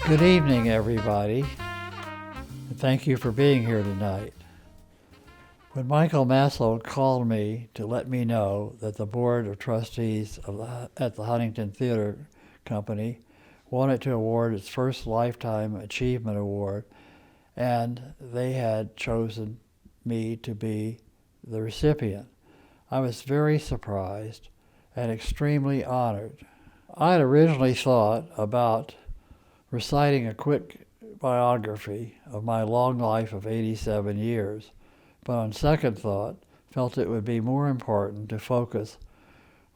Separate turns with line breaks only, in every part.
Good evening, everybody, and thank you for being here tonight. When Michael Maslow called me to let me know that the Board of Trustees at the Huntington Theater Company wanted to award its first Lifetime Achievement Award, and they had chosen me to be the recipient, I was very surprised and extremely honored. I had originally thought about reciting a quick biography of my long life of 87 years, but on second thought, felt it would be more important to focus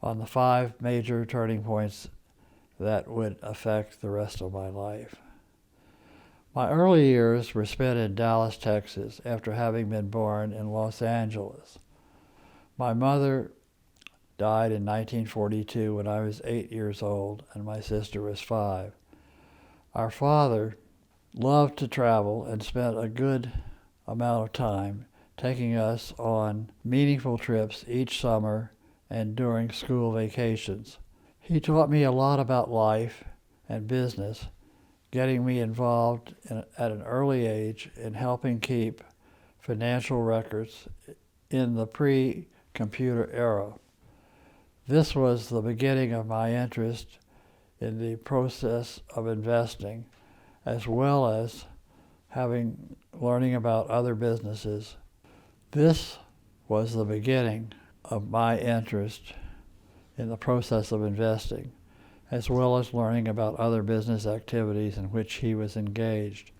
on the 5 major turning points that would affect the rest of my life. My early years were spent in Dallas, Texas, after having been born in Los Angeles. My mother died in 1942 when I was 8 years old, and my sister was 5. Our father loved to travel and spent a good amount of time taking us on meaningful trips each summer and during school vacations. He taught me a lot about life and business, getting me involved at an early age in helping keep financial records in the pre-computer era. This was the beginning of my interest in the process of investing, as well as learning about other businesses. This was the beginning of my interest in the process of investing, as well as learning about other business activities in which he was engaged.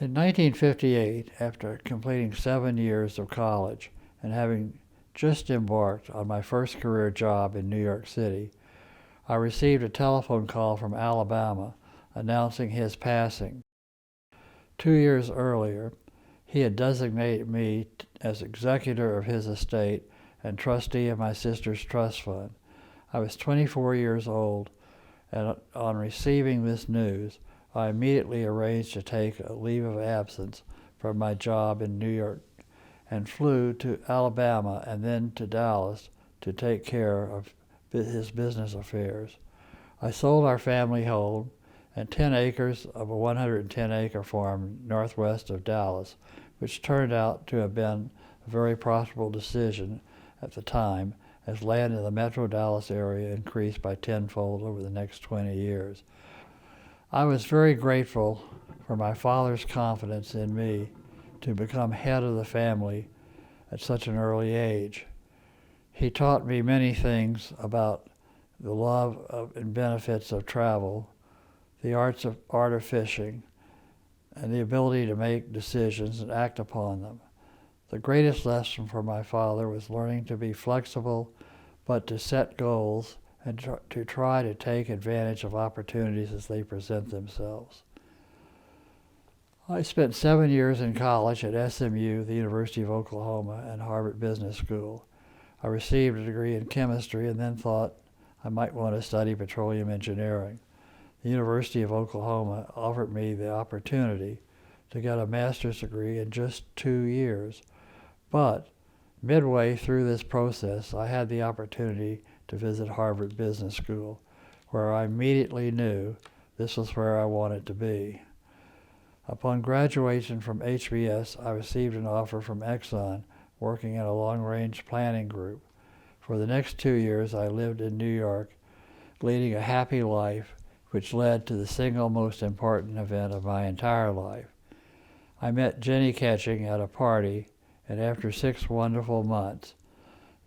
In 1958, after completing 7 years of college and having just embarked on my first career job in New York City, I received a telephone call from Alabama announcing his passing. 2 years earlier, he had designated me as executor of his estate and trustee of my sister's trust fund. I was 24 years old, and on receiving this news, I immediately arranged to take a leave of absence from my job in New York and flew to Alabama and then to Dallas to take care of his business affairs. I sold our family home and 10 acres of a 110-acre farm northwest of Dallas, which turned out to have been a very profitable decision at the time, as land in the metro Dallas area increased by tenfold over the next 20 years. I was very grateful for my father's confidence in me to become head of the family at such an early age. He taught me many things about the love and benefits of travel, the art of fishing, and the ability to make decisions and act upon them. The greatest lesson from my father was learning to be flexible, but to set goals and to try to take advantage of opportunities as they present themselves. I spent 7 years in college at SMU, the University of Oklahoma, and Harvard Business School. I received a degree in chemistry and then thought I might want to study petroleum engineering. The University of Oklahoma offered me the opportunity to get a master's degree in just 2 years, but midway through this process, I had the opportunity to visit Harvard Business School, where I immediately knew this was where I wanted to be. Upon graduation from HBS, I received an offer from Exxon, working in a long-range planning group. For the next 2 years, I lived in New York, leading a happy life, which led to the single most important event of my entire life. I met Jenny Ketching at a party, and after 6 wonderful months,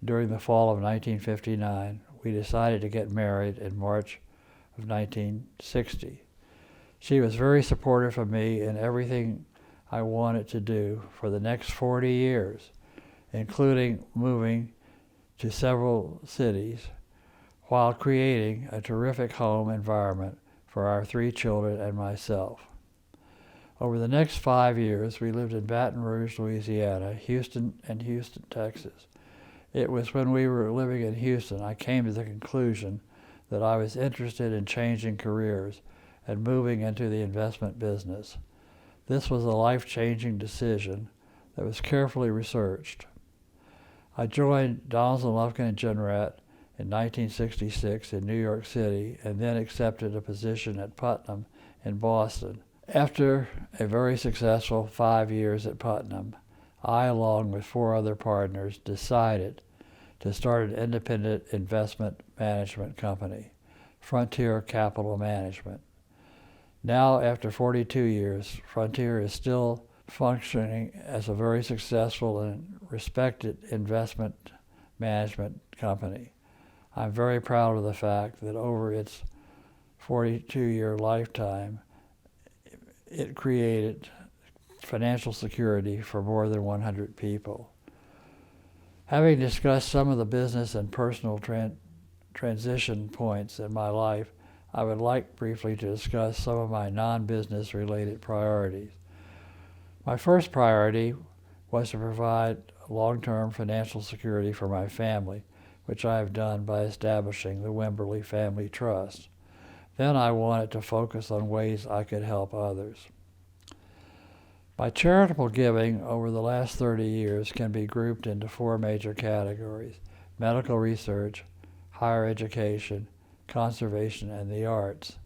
during the fall of 1959, we decided to get married in March of 1960. She was very supportive of me in everything I wanted to do for the next 40 years, including moving to several cities, while creating a terrific home environment for our 3 children and myself. Over the next 5 years, we lived in Baton Rouge, Louisiana, Houston, and Houston, Texas. It was when we were living in Houston I came to the conclusion that I was interested in changing careers and moving into the investment business. This was a life-changing decision that was carefully researched. I joined Donaldson, Lufkin, and Jenrette in 1966 in New York City, and then accepted a position at Putnam in Boston. After a very successful 5 years at Putnam, I, along with 4 other partners, decided to start an independent investment management company, Frontier Capital Management. Now, after 42 years, Frontier is still functioning as a very successful and respected investment management company. I'm very proud of the fact that over its 42-year lifetime, it created financial security for more than 100 people. Having discussed some of the business and personal transition points in my life, I would like briefly to discuss some of my non-business related priorities. My first priority was to provide long-term financial security for my family, which I have done by establishing the Wimberly Family Trust. Then I wanted to focus on ways I could help others. My charitable giving over the last 30 years can be grouped into 4 major categories: medical research, higher education, conservation, and the arts.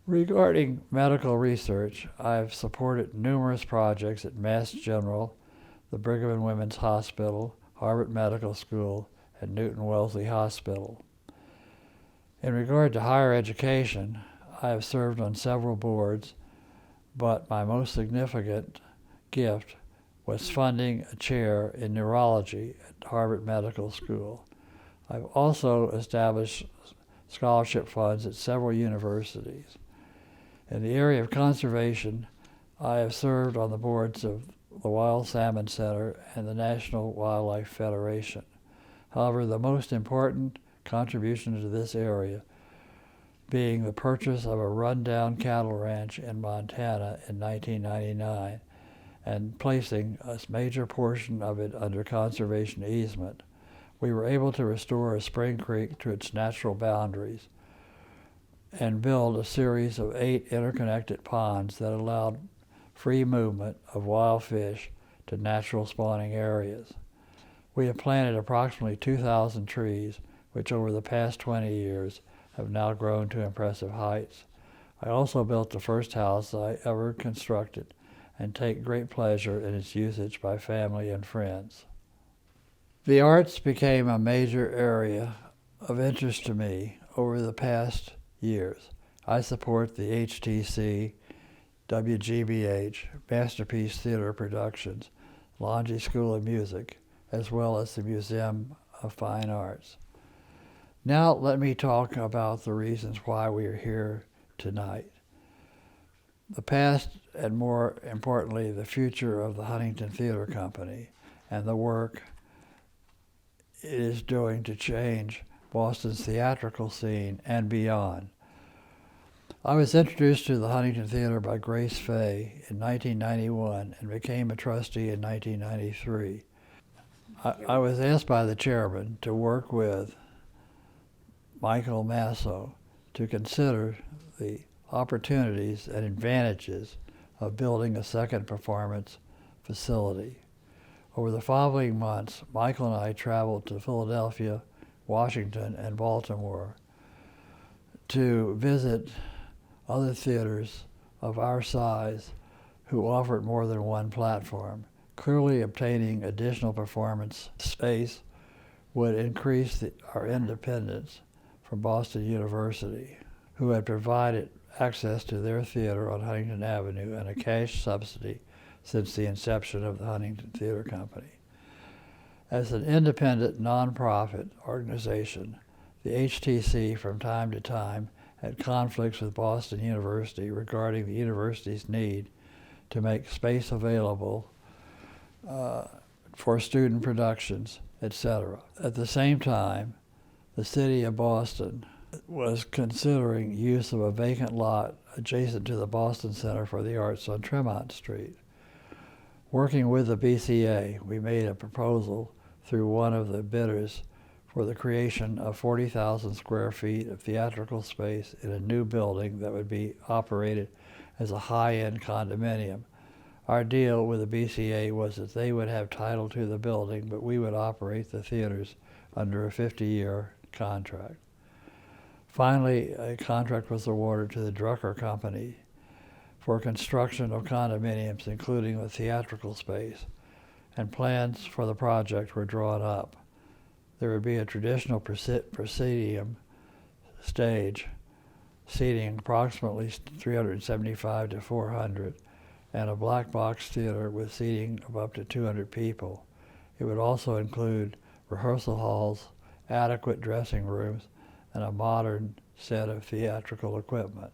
Regarding medical research, I have supported numerous projects at Mass General, the Brigham and Women's Hospital, Harvard Medical School, and Newton Wellesley Hospital. In regard to higher education, I have served on several boards, but my most significant gift was funding a chair in neurology at Harvard Medical School. I've also established scholarship funds at several universities. In the area of conservation, I have served on the boards of the Wild Salmon Center and the National Wildlife Federation. However, the most important contribution to this area being the purchase of a rundown cattle ranch in Montana in 1999 and placing a major portion of it under conservation easement. We were able to restore a spring creek to its natural boundaries and build a series of 8 interconnected ponds that allowed free movement of wild fish to natural spawning areas. We have planted approximately 2,000 trees, which over the past 20 years have now grown to impressive heights. I also built the first house I ever constructed and take great pleasure in its usage by family and friends. The arts became a major area of interest to me over the past years. I support the HTC, WGBH, Masterpiece Theater Productions, Longy School of Music, as well as the Museum of Fine Arts. Now let me talk about the reasons why we are here tonight. The past, and more importantly, the future of the Huntington Theater Company and the work it is doing to change Boston's theatrical scene and beyond. I was introduced to the Huntington Theater by Grace Fay in 1991 and became a trustee in 1993. I was asked by the chairman to work with Michael Masso to consider the opportunities and advantages of building a second performance facility. Over the following months, Michael and I traveled to Philadelphia, Washington, and Baltimore to visit other theaters of our size who offered more than one platform. Clearly, obtaining additional performance space would increase our independence from Boston University, who had provided access to their theater on Huntington Avenue and a cash subsidy since the inception of the Huntington Theater Company. As an independent nonprofit organization, the HTC from time to time had conflicts with Boston University regarding the university's need to make space available for student productions, etc. At the same time, the city of Boston was considering use of a vacant lot adjacent to the Boston Center for the Arts on Tremont Street. Working with the BCA, we made a proposal through one of the bidders for the creation of 40,000 square feet of theatrical space in a new building that would be operated as a high-end condominium. Our deal with the BCA was that they would have title to the building, but we would operate the theaters under a 50-year contract. Finally, a contract was awarded to the Drucker Company for construction of condominiums, including a theatrical space, and plans for the project were drawn up. There would be a traditional proscenium stage, seating approximately 375 to 400, and a black box theater with seating of up to 200 people. It would also include rehearsal halls, adequate dressing rooms, and a modern set of theatrical equipment.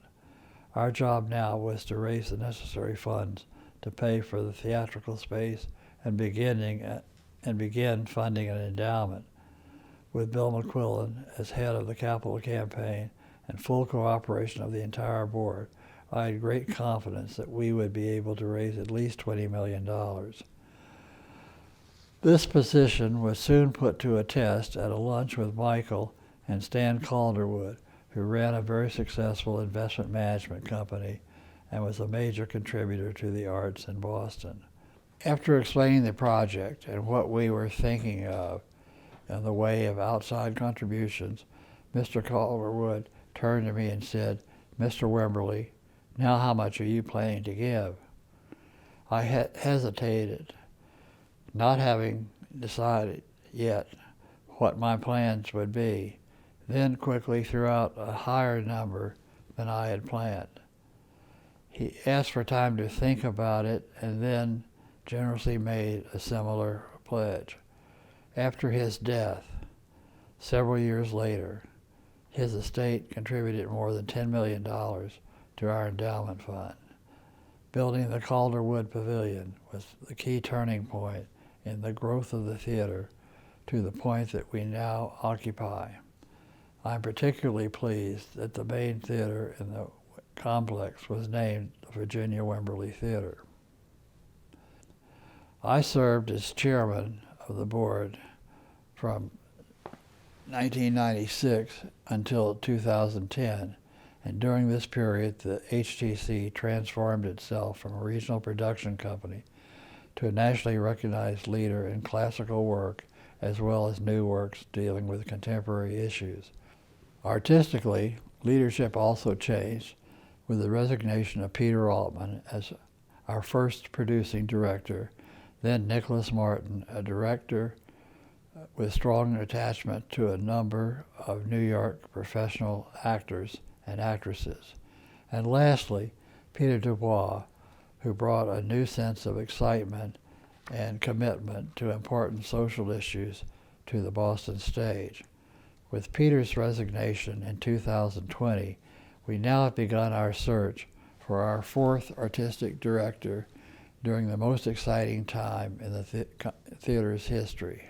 Our job now was to raise the necessary funds to pay for the theatrical space and begin funding an endowment. With Bill McQuillan as head of the capital campaign and full cooperation of the entire board, I had great confidence that we would be able to raise at least $20 million. This position was soon put to a test at a lunch with Michael and Stan Calderwood, who ran a very successful investment management company and was a major contributor to the arts in Boston. After explaining the project and what we were thinking of in the way of outside contributions, Mr. Calderwood turned to me and said, "Mr. Wimberly, now how much are you planning to give?" I hesitated, not having decided yet what my plans would be, then quickly threw out a higher number than I had planned. He asked for time to think about it and then generously made a similar pledge. After his death, several years later, his estate contributed more than $10 million to our endowment fund. Building the Calderwood Pavilion was the key turning point in the growth of the theater to the point that we now occupy. I'm particularly pleased that the main theater in the complex was named the Virginia Wimberly Theater. I served as chairman of the board from 1996 until 2010, and during this period the HTC transformed itself from a regional production company to a nationally recognized leader in classical work as well as new works dealing with contemporary issues. Artistically, leadership also changed with the resignation of Peter Altman as our first producing director, then Nicholas Martin, a director with strong attachment to a number of New York professional actors and actresses. And lastly, Peter Dubois, who brought a new sense of excitement and commitment to important social issues to the Boston stage. With Peter's resignation in 2020, we now have begun our search for our fourth artistic director during the most exciting time in the theater's history.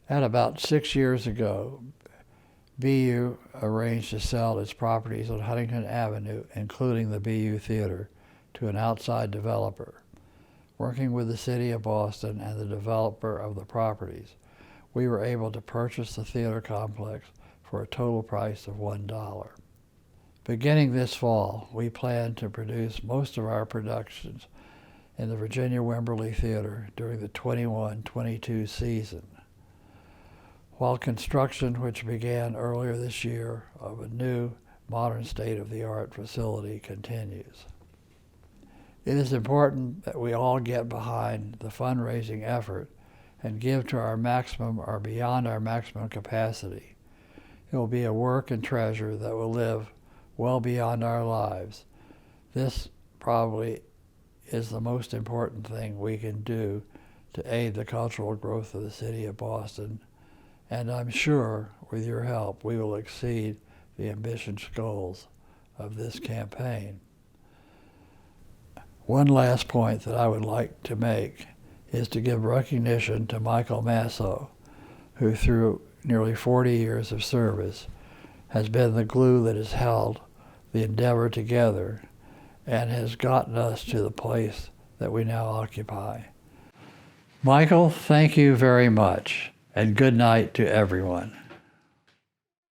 At about 6 years ago, BU arranged to sell its properties on Huntington Avenue, including the BU Theater, to an outside developer. Working with the City of Boston and the developer of the properties, we were able to purchase the theater complex for a total price of $1. Beginning this fall, we plan to produce most of our productions in the Virginia Wimberly Theater during the 21-22 season, while construction, which began earlier this year, of a new modern state-of-the-art facility continues. It is important that we all get behind the fundraising effort and give to our maximum or beyond our maximum capacity. It will be a work and treasure that will live well beyond our lives. This probably is the most important thing we can do to aid the cultural growth of the city of Boston, and I'm sure with your help we will exceed the ambitious goals of this campaign. One last point that I would like to make is to give recognition to Michael Masso, who through nearly 40 years of service has been the glue that has held the endeavor together and has gotten us to the place that we now occupy. Michael, thank you very much, and good night to everyone.